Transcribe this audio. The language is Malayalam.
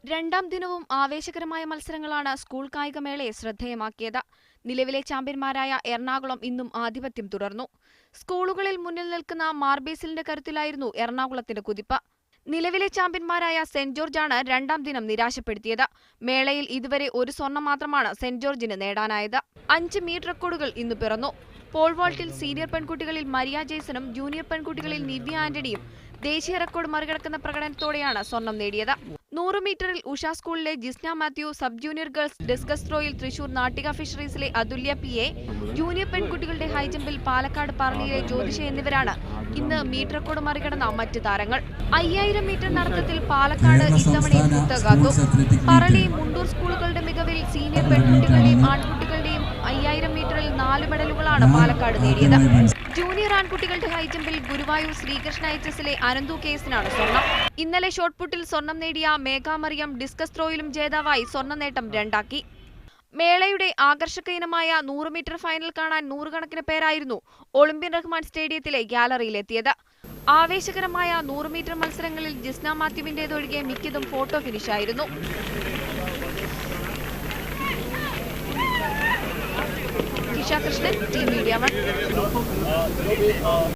രണ്ടാം ദിനവും ആവേശകരമായ മത്സരങ്ങളാണ് സ്കൂൾ കായികമേളയെ ശ്രദ്ധേയമാക്കിയത്. നിലവിലെ ചാമ്പ്യന്മാരായ എറണാകുളം ഇന്നും ആധിപത്യം തുടർന്നു. സ്കൂളുകളിൽ മുന്നിൽ നിൽക്കുന്ന മാർബേസിലിന്റെ കരുത്തിലായിരുന്നു എറണാകുളത്തിന്റെ കുതിപ്പ്. നിലവിലെ ചാമ്പ്യന്മാരായ സെന്റ് ജോർജാണ് രണ്ടാം ദിനം നിരാശപ്പെടുത്തിയത്. മേളയിൽ ഇതുവരെ ഒരു സ്വർണം മാത്രമാണ് സെന്റ് ജോർജിന് നേടാനായത്. 5 മീറ്റ് റെക്കോർഡുകൾ ഇന്ന് പിറന്നു. പോൾ വാൾട്ടിൽ സീനിയർ പെൺകുട്ടികളിൽ മരിയ ജേസനും ജൂനിയർ പെൺകുട്ടികളിൽ നിവ്യ ആന്റണിയും ദേശീയ റെക്കോർഡ് മറികടക്കുന്ന പ്രകടനത്തോടെയാണ് സ്വർണം നേടിയത്. 100 മീറ്ററിൽ ഉഷ സ്കൂളിലെ Jisna Mathew, sub junior girls discus ത്രോയിൽ തൃശൂർ നാട്ടിക ഫിഷറീസിലെ അതുല്യ PA, ജൂനിയർ പെൺകുട്ടികളുടെ ഹൈജമ്പിൽ പാലക്കാട് പറളിയിലെ ജ്യോതിഷ എന്നിവരാണ് ഇന്ന് മീറ്റ് റെക്കോർഡ് മറികടന്ന മറ്റ് താരങ്ങൾ. 5000 മീറ്റർ നടത്തത്തിൽ പാലക്കാട് ഇത്തവണയും കുത്തകാത്തു. പറളി, മുണ്ടൂർ സ്കൂളുകളുടെ മികവിൽ സീനിയർ പെൺകുട്ടികളുടെയും ആൺകുട്ടികളുടെയും 5000 മീറ്ററിൽ 4 മെഡലുകളാണ് പാലക്കാട് നേടിയത്. ജൂനിയർ ആൺകുട്ടികളുടെ ഹൈജമ്പിൽ ഗുരുവായൂർ ശ്രീകൃഷ്ണ HSലെ അനന്തു കേസിനാണ് സ്വർണം. ഇന്നലെ ഷോട്ട്പുട്ടിൽ സ്വർണം നേടിയ മേഘ മറിയം ഡിസ്കസ് ത്രോയിലും ജേതാവായി സ്വർണ്ണ നേട്ടം 2ആക്കി. മേളയുടെ ആകർഷക ഇനമായ 100 മീറ്റർ ഫൈനൽ കാണാൻ നൂറുകണക്കിന് പേരായിരുന്നു ഒളിമ്പ്യൻ റഹ്മാൻ സ്റ്റേഡിയത്തിലെ ഗ്യാലറിയിലെത്തിയത്. ആവേശകരമായ 100 മീറ്റർ മത്സരങ്ങളിൽ ജിസ്ന മാത്യുവിന്റേതൊഴികെ മിക്കതും ഫോട്ടോ ഫിനിഷായിരുന്നു. Krishnan, team media 1.